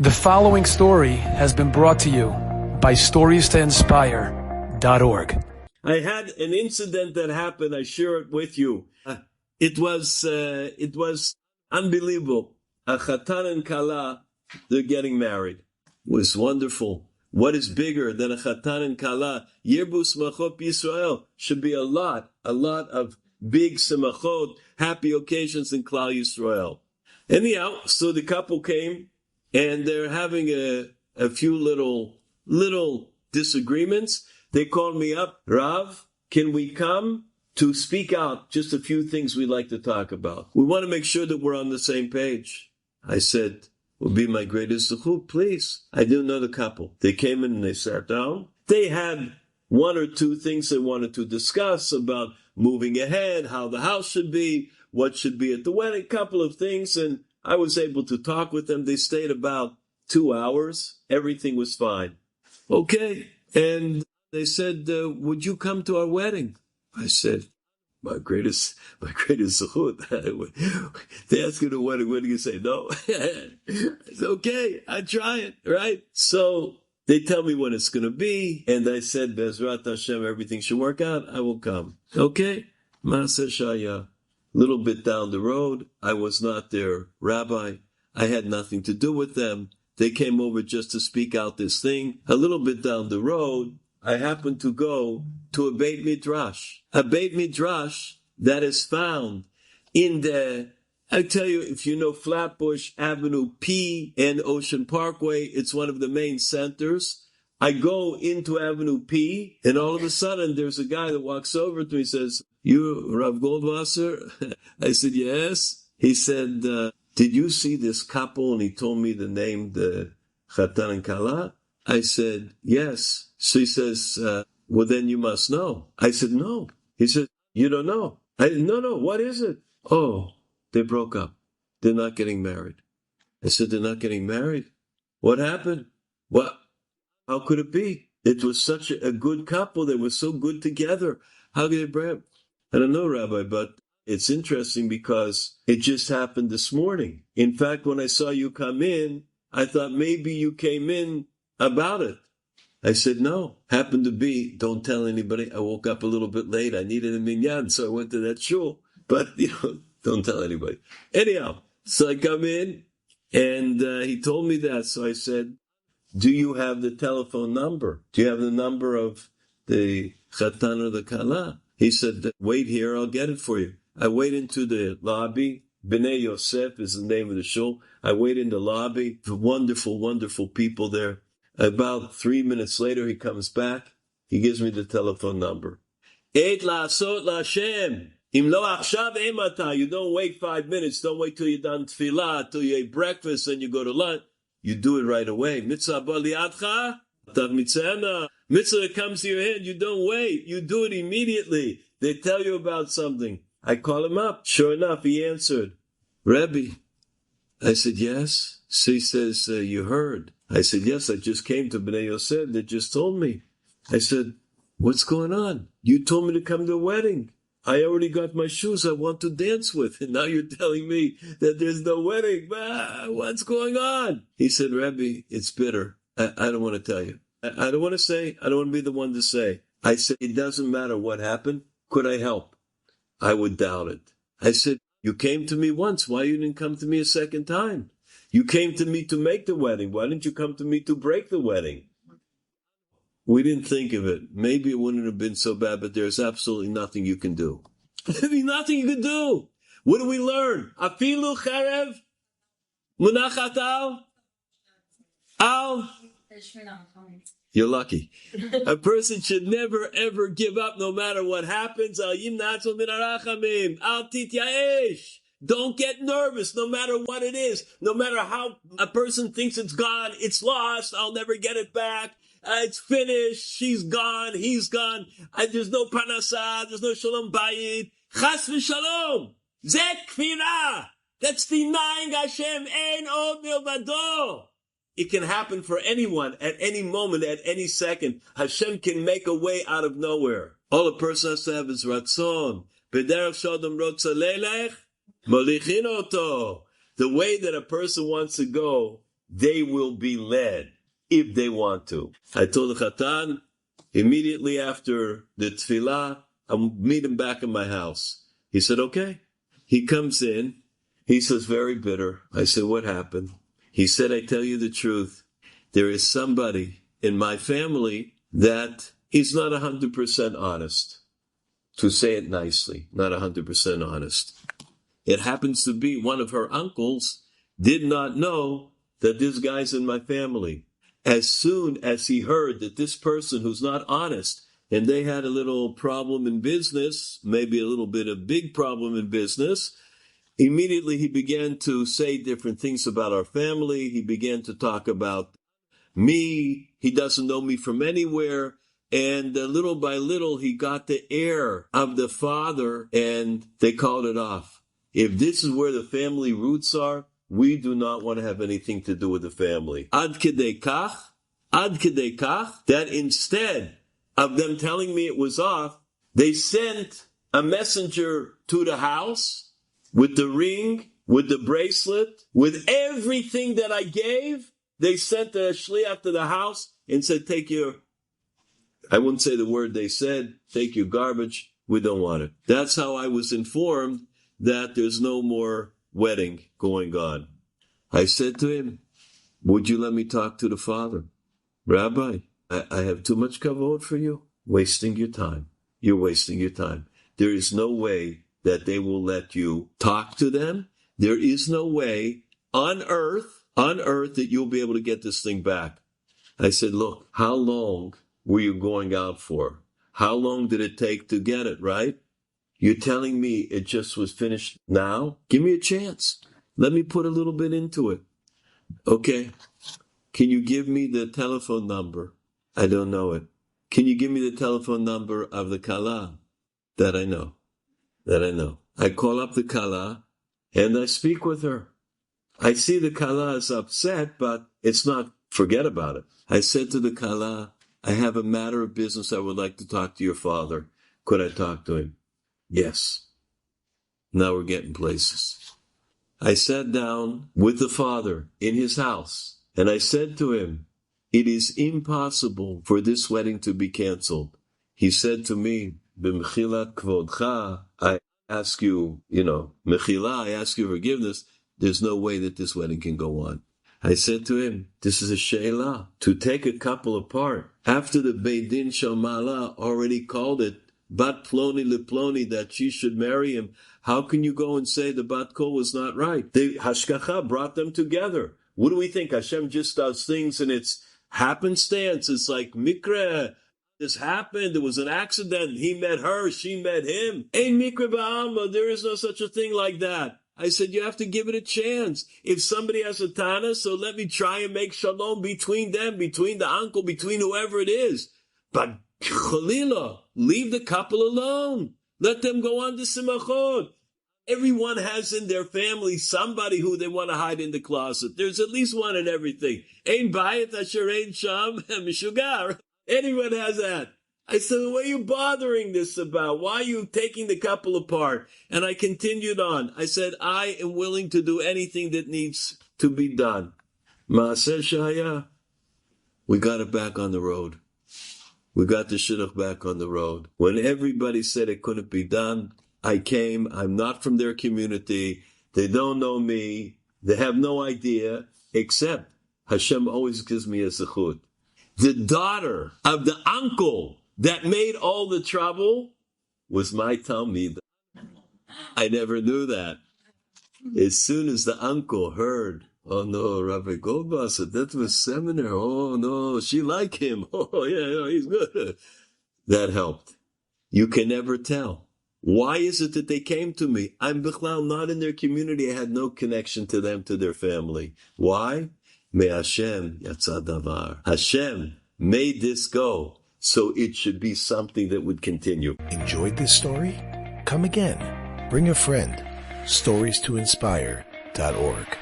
The following story has been brought to you by StoriesToInspire.org. I had an incident that happened. I share it with you. It was unbelievable. A chatan and kala, they're getting married. It was wonderful. What is bigger than a chatan and kala? Yirbu smachot Yisrael should be a lot of big semachot, happy occasions in Klal Yisrael. Anyhow, so the couple came. And they're having a few little disagreements. They called me up, Rav, can we come to speak out? Just a few things we'd like to talk about. We want to make sure that we're on the same page. I said, it would be my greatest zechut, please. I didn't know the couple. They came in and they sat down. They had one or two things they wanted to discuss about moving ahead, how the house should be, what should be at the wedding, a couple of things, and I was able to talk with them. They stayed about 2 hours. Everything was fine. Okay. And they said, would you come to our wedding? I said, my greatest zechut. They ask you to wedding, when do you say no? It's okay. I try it, right? So they tell me when it's going to be. And I said, Bezrat Hashem, everything should work out. I will come. Okay. Maaseh Shaya. Little bit down the road, I was not their rabbi. I had nothing to do with them. They came over just to speak out this thing. A little bit down the road, I happened to go to a Beit Midrash. A Beit Midrash that is found in I tell you, if you know Flatbush Avenue P and Ocean Parkway, it's one of the main centers. I go into Avenue P, and all of a sudden, there's a guy that walks over to me and says, you, Rav Goldwasser? I said, yes. He said, did you see this couple? And he told me the name, the Chatan and Kala. I said, yes. So he says, well, then you must know. I said, no. He said, you don't know. I said, no, what is it? Oh, they broke up. They're not getting married. I said, they're not getting married? What happened? What? How could it be? It was such a good couple. They were so good together. How could they break up? I don't know, Rabbi, but it's interesting because it just happened this morning. In fact, when I saw you come in, I thought maybe you came in about it. I said, no. Happened to be, don't tell anybody. I woke up a little bit late. I needed a minyan, so I went to that shul. But, don't tell anybody. Anyhow, so I come in, and he told me that. So I said, do you have the telephone number? Do you have the number of the Chatan or the Kala? He said, wait here, I'll get it for you. I wait into the lobby. Bnei Yosef is the name of the shul. I wait in the lobby. Wonderful, wonderful people there. About 3 minutes later, he comes back. He gives me the telephone number. Eit la'asot la'Hashem. Im lo achshav emata. You don't wait 5 minutes. Don't wait till you're done tefillah, till you ate breakfast and you go to lunch. You do it right away. Mitzvah baliatcha. Tav mitzvah. Mitzvah comes to your head, you don't wait. You do it immediately. They tell you about something. I call him up. Sure enough, he answered. Rabbi. I said, yes. So he says, you heard. I said, yes, I just came to Bnei Yosef. They just told me. I said, what's going on? You told me to come to a wedding. I already got my shoes I want to dance with. And now you're telling me that there's no wedding. What's going on? He said, Rabbi, it's bitter. I don't want to tell you. I don't want to say. I don't want to be the one to say. I said, it doesn't matter what happened. Could I help? I would doubt it. I said, you came to me once. Why you didn't come to me a second time? You came to me to make the wedding. Why didn't you come to me to break the wedding? We didn't think of it. Maybe it wouldn't have been so bad, but there's absolutely nothing you can do. There's nothing you can do. What do we learn? Afilu cherev munachat al. You're lucky. A person should never, ever give up no matter what happens. Don't get nervous no matter what it is. No matter how a person thinks it's gone, it's lost, I'll never get it back. It's finished, she's gone, he's gone. There's no parnasah, there's no shalom bayit. Chas v'shalom. Zek kfirah. That's denying Hashem. Ein od milvado. It can happen for anyone at any moment, at any second. Hashem can make a way out of nowhere. All a person has to have is ratzon. B'derech shodom rotza lelech, molichin oto. The way that a person wants to go, they will be led if they want to. I told the Chatan, immediately after the tefillah, I'll meet him back in my house. He said, okay. He comes in. He says, very bitter. I said, what happened? He said, I tell you the truth. There is somebody in my family that is not 100% honest. To say it nicely, not 100% honest. It happens to be one of her uncles did not know that this guy's in my family. As soon as he heard that this person who's not honest, and they had a little problem in business, maybe a little bit of big problem in business, immediately he began to say different things about our family. He began to talk about me. He doesn't know me from anywhere. And little by little, he got the heir of the father, and they called it off. If this is where the family roots are, we do not want to have anything to do with the family. Ad kedei kach, that instead of them telling me it was off, they sent a messenger to the house with the ring, with the bracelet, with everything that I gave. They sent a shliach to the house and said, I wouldn't say the word they said, take your garbage, we don't want it. That's how I was informed that there's no more wedding going on. I said to him, would you let me talk to the father? Rabbi, I have too much kavod for you. Wasting your time. You're wasting your time. There is no way that they will let you talk to them. There is no way on earth that you'll be able to get this thing back. I said, look, how long were you going out for? How long did it take to get it, right? You're telling me it just was finished now? Give me a chance. Let me put a little bit into it. Okay. Can you give me the telephone number? I don't know it. Can you give me the telephone number of the Kala? That I know. I call up the Kala and I speak with her. I see the Kala is upset, but it's not, forget about it. I said to the Kala, I have a matter of business I would like to talk to your father. Could I talk to him? Yes. Now we're getting places. I sat down with the father in his house, and I said to him, it is impossible for this wedding to be canceled. He said to me, B'mechilat kvodcha, I ask you, mechila, I ask you forgiveness. There's no way that this wedding can go on. I said to him, this is a she'ela, to take a couple apart. After the Beit Din Shel Ma'ala already called it Bat Ploni Leploni, that she should marry him, how can you go and say the Bat Kol was not right? The Hashkacha brought them together. What do we think? Hashem just does things and it's happenstance. It's like Mikra. This happened. There was an accident. He met her. She met him. Ein Mikra ba'alma. There is no such a thing like that. I said, you have to give it a chance. If somebody has a tana, so let me try and make shalom between them, between the uncle, between whoever it is. But Chalila, leave the couple alone. Let them go on to Simachot. Everyone has in their family somebody who they want to hide in the closet. There's at least one in everything. Ein bayit asher ein sham mishugar. Anyone has that. I said, what are you bothering this about? Why are you taking the couple apart? And I continued on. I said, I am willing to do anything that needs to be done. Maaseh Shaya. We got it back on the road. We got the Shidduch back on the road. When everybody said it couldn't be done, I came. I'm not from their community. They don't know me. They have no idea, except Hashem always gives me a zechut. The daughter of the uncle that made all the trouble was my Talmid. I never knew that. As soon as the uncle heard, oh no, Rabbi Goldwasser, that was seminar. Oh no, she like him. Oh yeah, he's good. That helped. You can never tell. Why is it that they came to me? I'm Bichlal, not in their community. I had no connection to them, to their family. Why? Me Hashem yatsa davar. Hashem made this go. So it should be something that would continue. Enjoyed this story? Come again. Bring a friend. StoriesToInspire.org